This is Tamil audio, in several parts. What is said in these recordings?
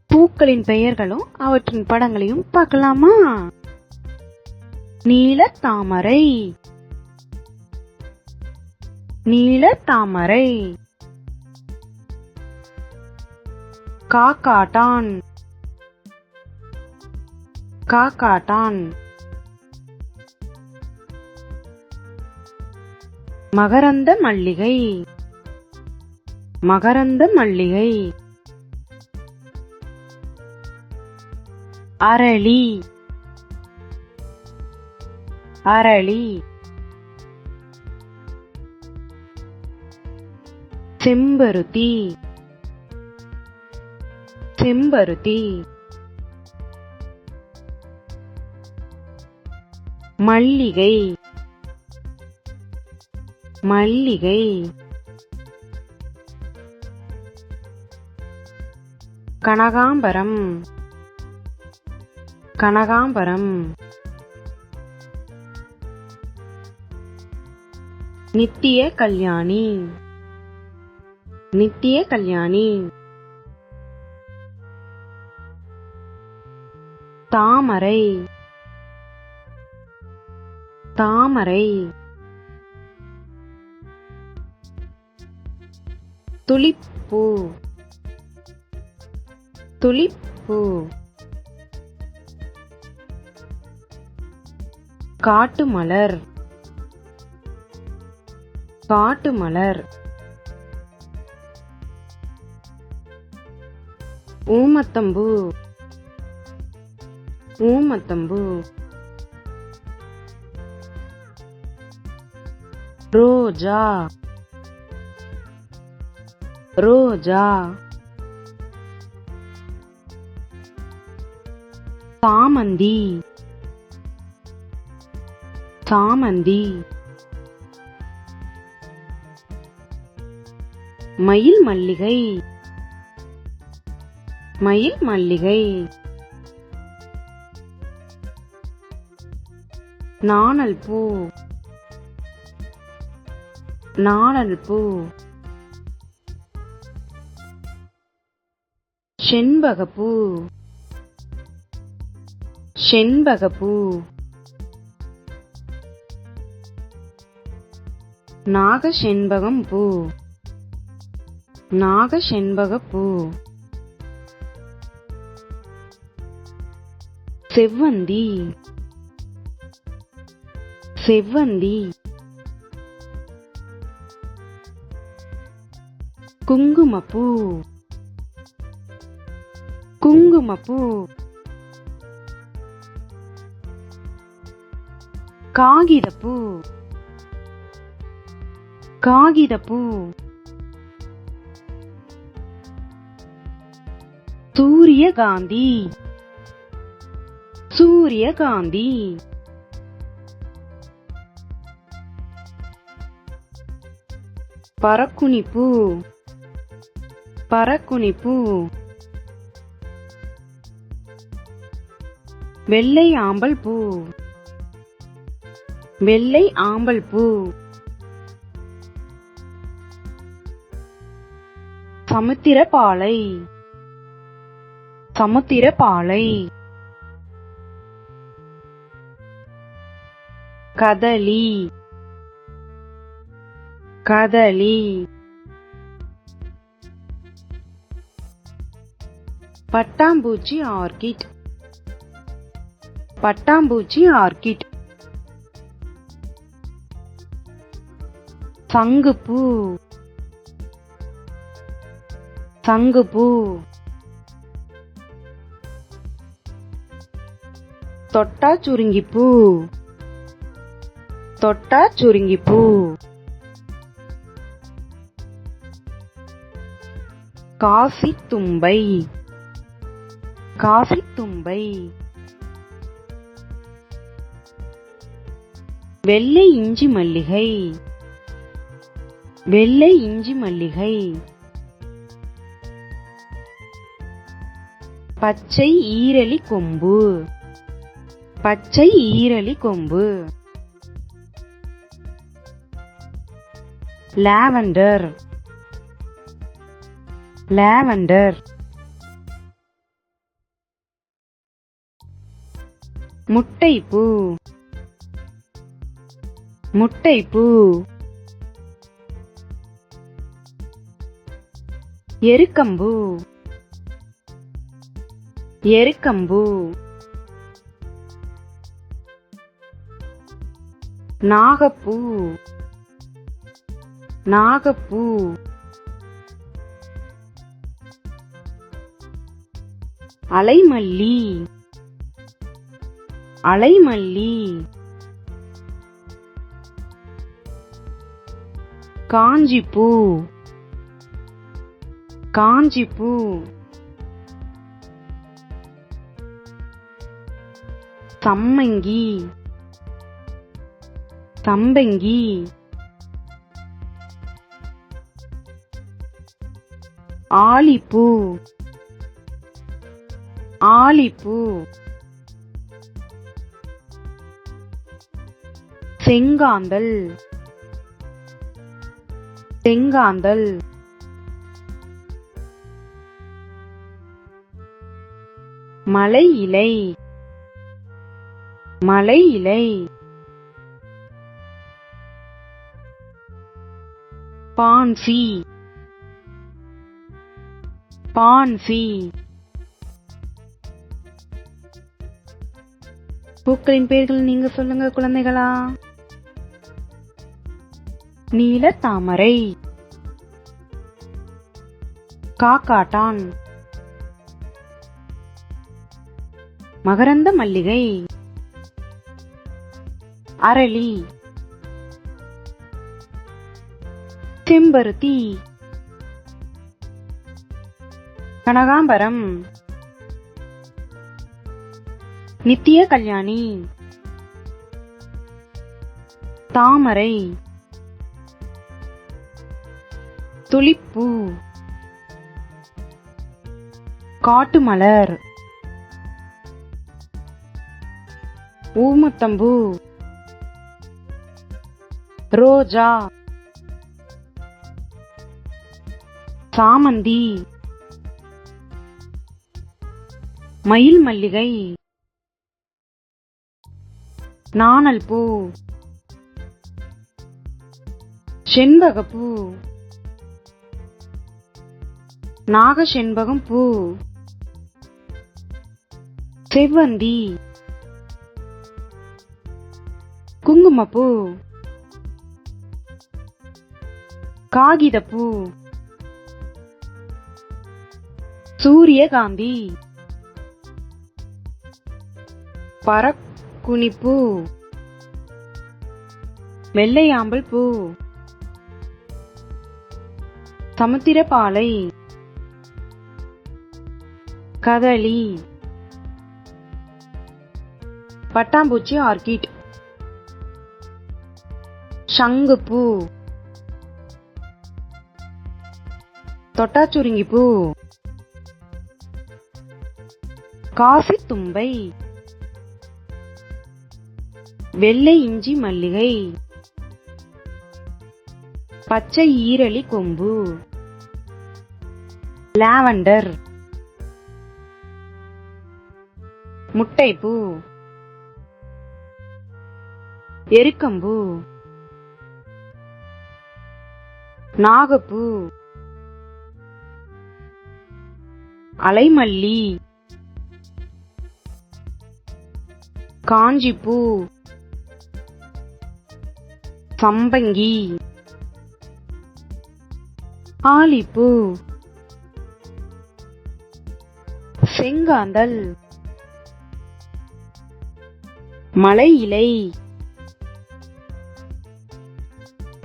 பூக்களின் பெயர்களும் அவற்றின் படங்களையும் பார்க்கலாமா? நீலத்தாமரை, நீலத்தாமரை. காக்காட்டான், காக்காட்டான். மகரந்த மல்லிகை, மகரந்த மல்லிகை. அரளி, அரளி. செம்பருத்தி, செம்பருத்தி. மல்லிகை, மல்லிகை. கனகாம்பரம், கனகாம்பரம். நித்திய கல்யாணி, நித்திய கல்யாணி. தாமரை, தாமரை. துளிப்பூ, துளிப்பூ. காட்டுமலர், காட்டுமலர். ஊமத்தம்பூ, ஊமத்தம்பூ. ரோஜா, ரோஜா. சாமந்தி, சாமந்தி. மயில் மல்லிகை, மயில் மல்லிகை. நாணல் பூ, நாணல் பூ. செண்பகப்பூ, செண்பகப்பூ. நாகசெண்பகம் பூ, நாகசெண்பகப்பூ. செவ்வந்தி, செவ்வந்தி. குங்குமப்பூ, குங்குமப்பூ. காகிதப்பூ, காகிதப்பூ. சூரியகாந்தி, சூரியகாந்தி. பரக்குனிப்பூ, பரக்குனிப்பூ. வெள்ளை ஆம்பல் பூ, வெள்ளை ஆம்பல் பூ. சமுத்திரப்பாலை, சமுத்திரப்பாலை. கதலி, கதலி. பட்டாம்பூச்சி ஆர்கிட், பட்டாம்பூச்சி ஆர்கிட். சங்குப்பூ, சங்குப்பூ. தொட்டாச்சுருங்கிப்பூ, தொட்டாச்சுருங்கிப்பூ. காசித்தும்பை, காசித்தும்பை. வெள்ளை இஞ்சி மல்லிகை, வெள்ளை இஞ்சி மல்லிகை. பச்சை ஈரலி கொம்பு, பச்சை ஈரலி கொம்பு. Lavender lavender. முட்டைப்பூ முட்டைப்பூ. எருக்கம்பூ எருக்கம்பூ. நாகப்பூ நாகப்பூ. அலைமல்லி அலைமல்லி. காஞ்சிப்பூ காஞ்சிப்பூ. சம்மங்கி சம்பங்கி. ஆலிப்பூ ஆலிப்பூ. செங்காந்தல் செங்காந்தல். மலை இலை மலை இலை. Pansy pansy. பூக்களின் பெயர்கள் நீங்க சொல்லுங்க குழந்தைகளா. நீலத்தாமரை, காக்காட்டான், மகரந்த மல்லிகை, அரளி, செம்பருத்தி, கனகாம்பரம், நித்திய கல்யாணி, தாமரை, துளிப்பூ, காட்டுமலர், ஊமத்தம்பூ, ரோஜா, சாமந்தி, மயில் மல்லிகை, நாணல் பூ, செண்பகப்பூ, நாகசெண்பகம் பூ, செவ்வந்தி, குங்குமப்பூ, காகிதப்பூ, சூரியகாந்தி, பறக்குனிப்பூ, வெள்ளையாம்பல் பூ, சமுத்திரப்பாலை, கதளி, பட்டாம்பூச்சி ஆர்கிட், சங்குப்பூ, தொட்டாச்சுருங்கிப்பூ, காசித்தும்பை, வெள்ளை இஞ்சி மல்லிகை, பச்சை ஈரலி கொம்பு, லாவெண்டர், முட்டைப்பூ, எருக்கம்பூ, நாகப்பூ, அலைமல்லி, காஞ்சிப்பூ, சம்பங்கி, ஆலிப்பூ, செங்காந்தல், மலை இலை,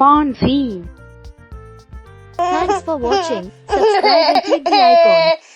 Ponzi. Thanks for watching. Subscribe and click the icon.